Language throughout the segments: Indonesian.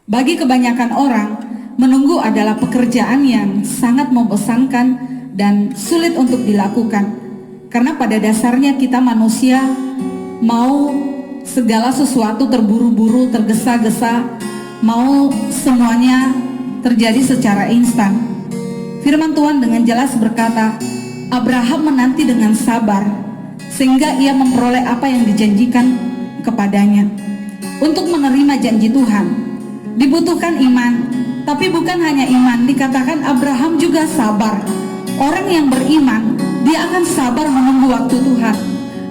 Bagi kebanyakan orang, menunggu adalah pekerjaan yang sangat membosankan dan sulit untuk dilakukan. Karena pada dasarnya kita manusia mau segala sesuatu terburu-buru, tergesa-gesa, mau semuanya terjadi secara instan. Firman Tuhan dengan jelas berkata, Abraham menanti dengan sabar sehingga ia memperoleh apa yang dijanjikan kepadanya. Untuk menerima janji Tuhan dibutuhkan iman, tapi bukan hanya iman. Dikatakan Abraham juga sabar. Orang yang beriman, dia akan sabar menunggu waktu Tuhan.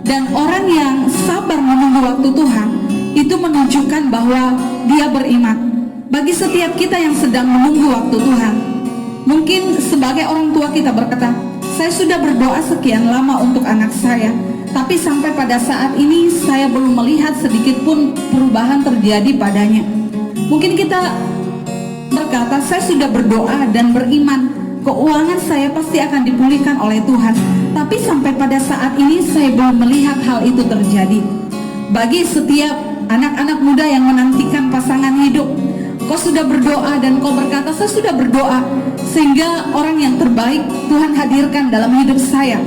Dan orang yang sabar menunggu waktu Tuhan, itu menunjukkan bahwa dia beriman. Bagi setiap kita yang sedang menunggu waktu Tuhan, mungkin sebagai orang tua kita berkata, saya sudah berdoa sekian lama untuk anak saya, tapi sampai pada saat ini saya belum melihat sedikit pun perubahan terjadi padanya. Mungkin kita berkata, saya sudah berdoa dan beriman, keuangan saya pasti akan dipulihkan oleh Tuhan, tapi sampai pada saat ini saya belum melihat hal itu terjadi. Bagi setiap anak-anak muda yang menantikan pasangan hidup, kau sudah berdoa dan kau berkata, saya sudah berdoa sehingga orang yang terbaik Tuhan hadirkan dalam hidup saya.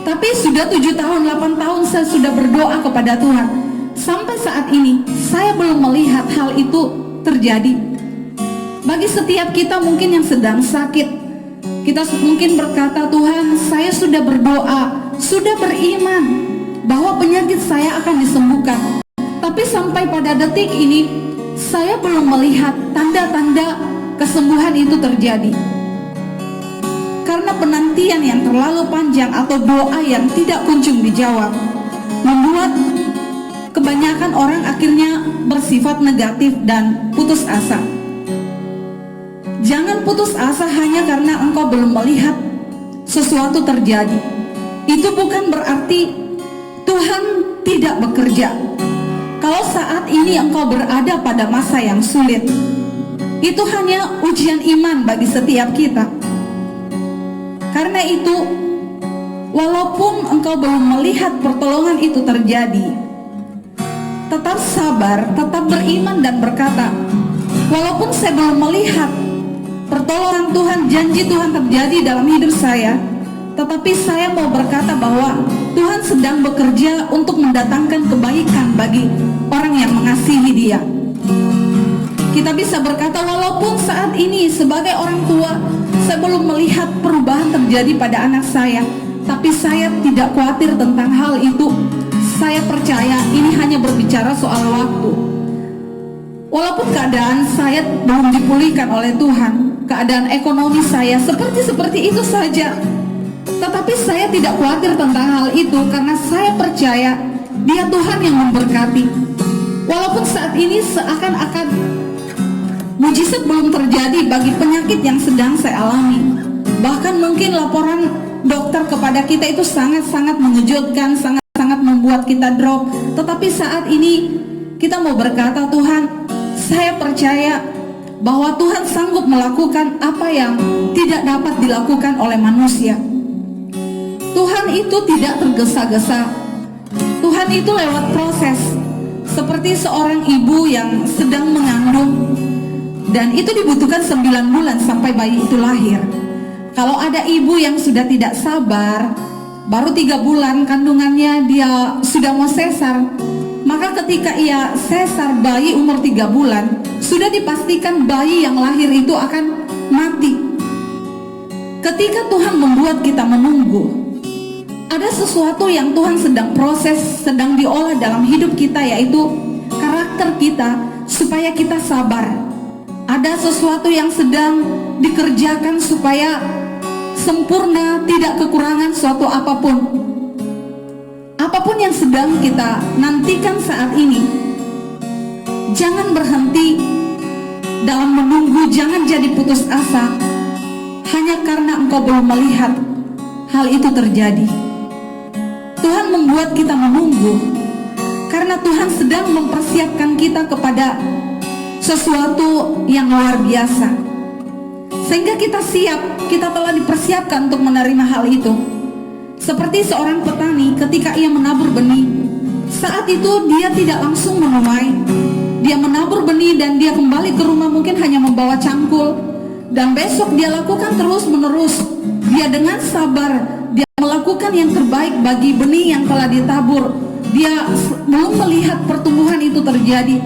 Tapi sudah 7 tahun, 8 tahun saya sudah berdoa kepada Tuhan, sampai saat ini saya belum melihat hal itu terjadi. Bagi setiap kita mungkin yang sedang sakit, kita mungkin berkata, Tuhan, saya sudah berdoa, sudah beriman bahwa penyakit saya akan disembuhkan, tapi sampai pada detik ini saya belum melihat tanda-tanda kesembuhan itu terjadi. Karena penantian yang terlalu panjang atau doa yang tidak kunjung dijawab, membuat kebanyakan orang akhirnya bersifat negatif dan putus asa. Jangan putus asa hanya karena engkau belum melihat sesuatu terjadi. Itu bukan berarti Tuhan tidak bekerja. Kalau saat ini engkau berada pada masa yang sulit, itu hanya ujian iman bagi setiap kita. Karena itu, walaupun engkau belum melihat pertolongan itu terjadi, tetap sabar, tetap beriman dan berkata, walaupun saya belum melihat pertolongan Tuhan, janji Tuhan terjadi dalam hidup saya, tetapi saya mau berkata bahwa Tuhan sedang bekerja untuk mendatangkan kebaikan bagi orang yang mengasihi Dia. Kita bisa berkata, walaupun saat ini sebagai orang tua saya belum melihat perubahan terjadi pada anak saya, tapi saya tidak khawatir tentang hal itu. Saya percaya ini hanya berbicara soal waktu. Walaupun keadaan saya belum dipulihkan oleh Tuhan, keadaan ekonomi saya seperti itu saja, tetapi saya tidak khawatir tentang hal itu karena saya percaya Dia Tuhan yang memberkati. Walaupun saat ini seakan-akan mujizat belum terjadi bagi penyakit yang sedang saya alami, bahkan mungkin laporan dokter kepada kita itu sangat-sangat mengejutkan, sangat-sangat membuat kita drop. Tetapi saat ini kita mau berkata, Tuhan, saya percaya bahwa Tuhan sanggup melakukan apa yang tidak dapat dilakukan oleh manusia. Tuhan itu tidak tergesa-gesa. Tuhan itu lewat proses. Seperti seorang ibu yang sedang mengandung, dan itu dibutuhkan 9 bulan sampai bayi itu lahir. Kalau ada ibu yang sudah tidak sabar, baru 3 bulan kandungannya dia sudah mau sesar, maka ketika ia sesar bayi umur 3 bulan, sudah dipastikan bayi yang lahir itu akan mati. Ketika Tuhan membuat kita menunggu, ada sesuatu yang Tuhan sedang proses, sedang diolah dalam hidup kita, yaitu karakter kita supaya kita sabar. Ada sesuatu yang sedang dikerjakan supaya sempurna, tidak kekurangan suatu apapun. Apapun yang sedang kita nantikan saat ini, jangan berhenti dalam menunggu, jangan jadi putus asa hanya karena engkau belum melihat hal itu terjadi. Tuhan membuat kita menunggu karena Tuhan sedang mempersiapkan kita kepada sesuatu yang luar biasa, sehingga kita siap, kita telah dipersiapkan untuk menerima hal itu. Seperti seorang petani ketika ia menabur benih, saat itu dia tidak langsung menuai, dia menabur benih dan dia kembali ke rumah mungkin hanya membawa cangkul, dan besok dia lakukan terus menerus. Dia dengan sabar, dia melakukan yang terbaik bagi benih yang telah ditabur. Dia belum melihat pertumbuhan itu terjadi,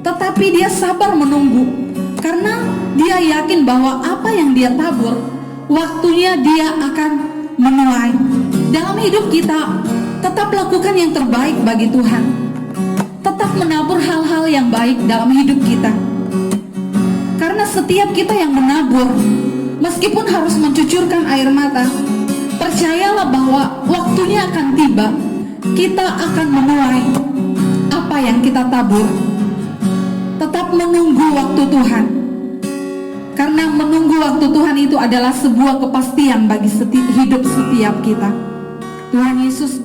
tetapi dia sabar menunggu, karena dia yakin bahwa apa yang dia tabur, waktunya dia akan menuai. Dalam hidup kita, tetap lakukan yang terbaik bagi Tuhan. Tetap menabur hal-hal yang baik dalam hidup kita. Karena setiap kita yang menabur, meskipun harus mencucurkan air mata, percayalah bahwa waktunya akan tiba, kita akan menuai apa yang kita tabur. Tetap menunggu waktu Tuhan, karena menunggu waktu Tuhan itu adalah sebuah kepastian bagi hidup setiap kita. Tuhan Yesus